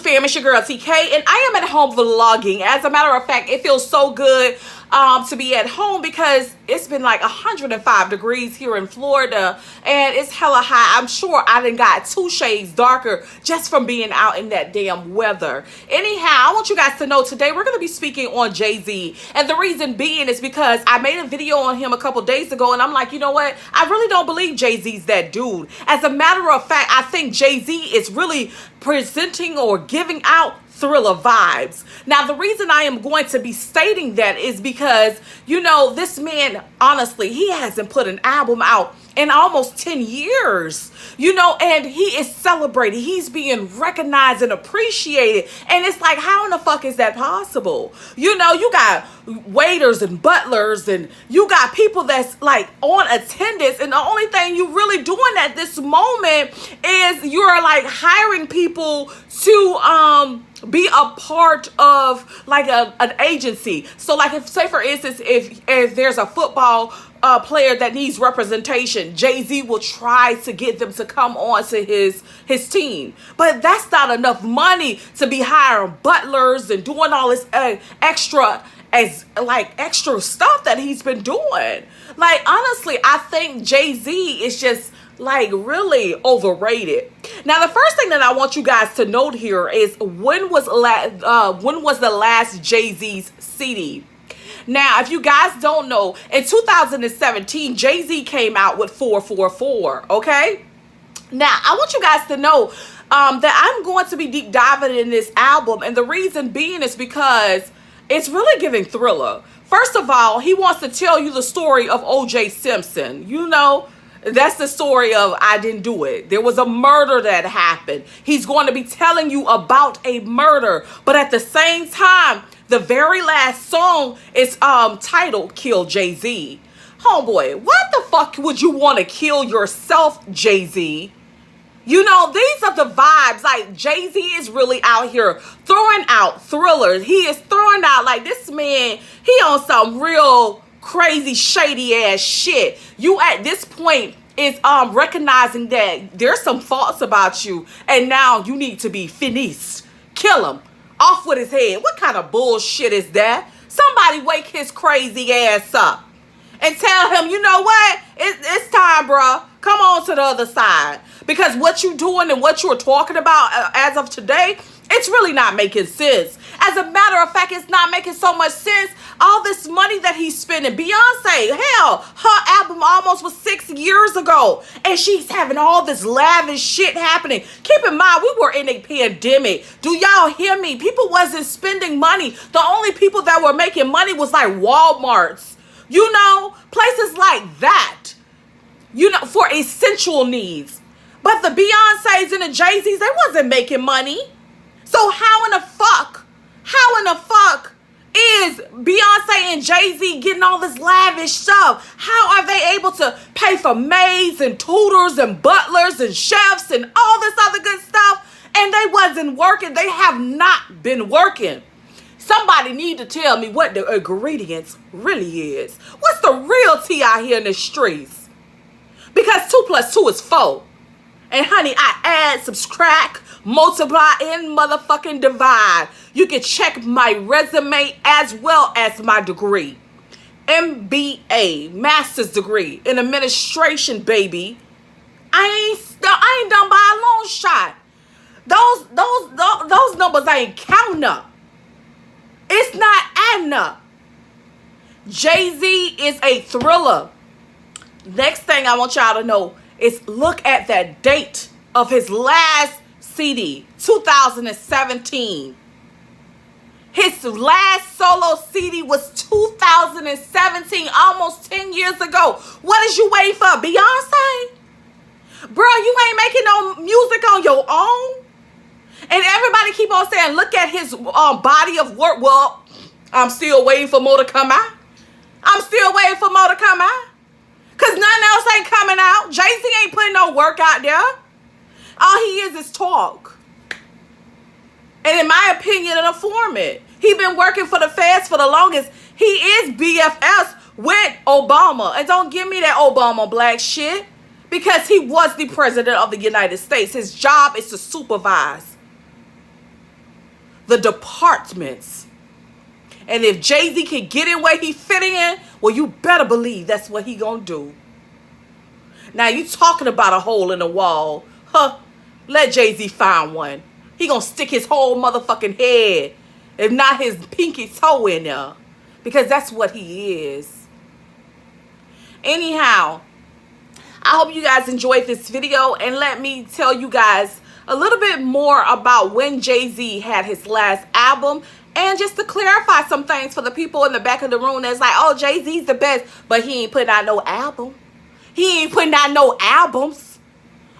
fam? It's your girl TK, and I am at home vlogging. As a matter of fact, it feels so good to be at home because it's been like 105 degrees here in Florida, and it's hella high. I'm sure I done got 2 shades darker just from being out in that damn weather. Anyhow, I want you guys to know today we're going to be speaking on Jay-Z, and the reason being is because I made a video on him a couple days ago, and I'm like, you know what? I really don't believe Jay-Z's that dude. As a matter of fact, I think Jay-Z is really presenting or giving out Thriller vibes. Now, the reason I am going to be stating that is because, you know, this man, honestly, he hasn't put an album out in almost 10 years, you know, and he is celebrated. He's being recognized and appreciated. And it's like, how in the fuck is that possible? You know, you got waiters and butlers, and you got people that's like on attendance, and the only thing you really doing at this moment is you're like hiring people to be a part of like an agency. So like, if say for instance, if there's a football player that needs representation, Jay-Z will try to get them to come on to his team. But that's not enough money to be hiring butlers and doing all this extra stuff that he's been doing. Like, honestly, I think Jay-Z is just like really overrated. Now, the first thing that I want you guys to note here is when was the last Jay-Z's CD? Now, if you guys don't know, in 2017, Jay-Z came out with 444, okay? Now, I want you guys to know that I'm going to be deep diving in this album, and the reason being is because it's really giving Thriller. First of all, he wants to tell you the story of O.J. Simpson. You know, that's the story of I didn't do it. There was a murder that happened. He's going to be telling you about a murder, but at the same time, the very last song is titled Kill Jay-Z. Homeboy, what the fuck would you want to kill yourself, Jay-Z? You know, these are the vibes. Like, Jay-Z is really out here throwing out thrillers. He is throwing out, like, this man, he on some real crazy, shady ass shit. You at this point is recognizing that there's some faults about you, and now you need to be finished. Kill him. Off with his head. What kind of bullshit is that? Somebody wake his crazy ass up and tell him, you know what? It's time, bro. Come on to the other side. Because what you're doing and what you're talking about as of today, it's really not making sense. As a matter of fact, it's not making so much sense. All this money that he's spending. Beyonce, hell, her album almost was 6 years ago, and she's having all this lavish shit happening. Keep in mind, we were in a pandemic. Do y'all hear me? People wasn't spending money. The only people that were making money was like Walmarts, you know, places like that, you know, for essential needs. But the Beyoncés and the Jay-Z's, they wasn't making money. So how in the fuck is Beyonce and Jay-Z getting all this lavish stuff? How are they able to pay for maids and tutors and butlers and chefs and all this other good stuff? And they wasn't working. They have not been working. Somebody need to tell me what the ingredients really is. What's the real tea out here in the streets? Because 2 + 2 is 4. And honey, I add, subtract, multiply, and motherfucking divide. You can check my resume as well as my degree. MBA, master's degree in administration, baby. I ain't done by a long shot. Those numbers ain't counting up. It's not adding up. Jay-Z is a thriller. Next thing I want y'all to know is look at that date of his last CD, 2017. His last solo CD was 2017, almost 10 years ago. What is you waiting for, Beyonce? Bro, you ain't making no music on your own. And everybody keep on saying, look at his body of work. Well, I'm still waiting for more to come out. Because nothing else ain't coming out. Jay-Z ain't putting no work out there. All he is talk. And in my opinion, an informant. He been working for the feds for the longest. He is BFFs with Obama. And don't give me that Obama black shit. Because he was the president of the United States. His job is to supervise. the departments. And if Jay-Z can get in where he fit in, well, you better believe that's what he gonna do. Now, you talking about a hole in the wall. Huh? Let Jay-Z find one. He gonna stick his whole motherfucking head, if not his pinky toe in there. Because that's what he is. Anyhow, I hope you guys enjoyed this video. And let me tell you guys a little bit more about when Jay-Z had his last album. And just to clarify some things for the people in the back of the room that's like, oh, Jay-Z's the best, but he ain't putting out no album. He ain't putting out no albums.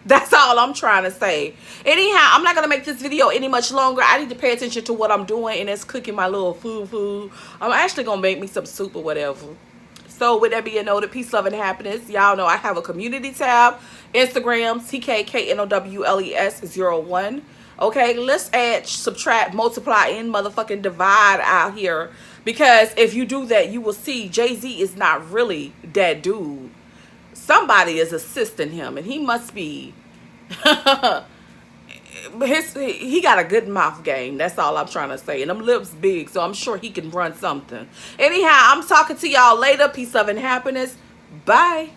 That's all I'm trying to say. Anyhow, I'm not going to make this video any much longer. I need to pay attention to what I'm doing, and it's cooking my little food. I'm actually going to make me some soup or whatever. So with that being noted, peace, love, and happiness. Y'all know I have a community tab. Instagram, TKKNOWLES01. Okay, let's add, subtract, multiply, and motherfucking divide out here. Because if you do that, you will see Jay-Z is not really that dude. Somebody is assisting him, and he must be. He got a good mouth game. That's all I'm trying to say. And them lips big, so I'm sure he can run something. Anyhow, I'm talking to y'all later. Peace, love, and happiness. Bye.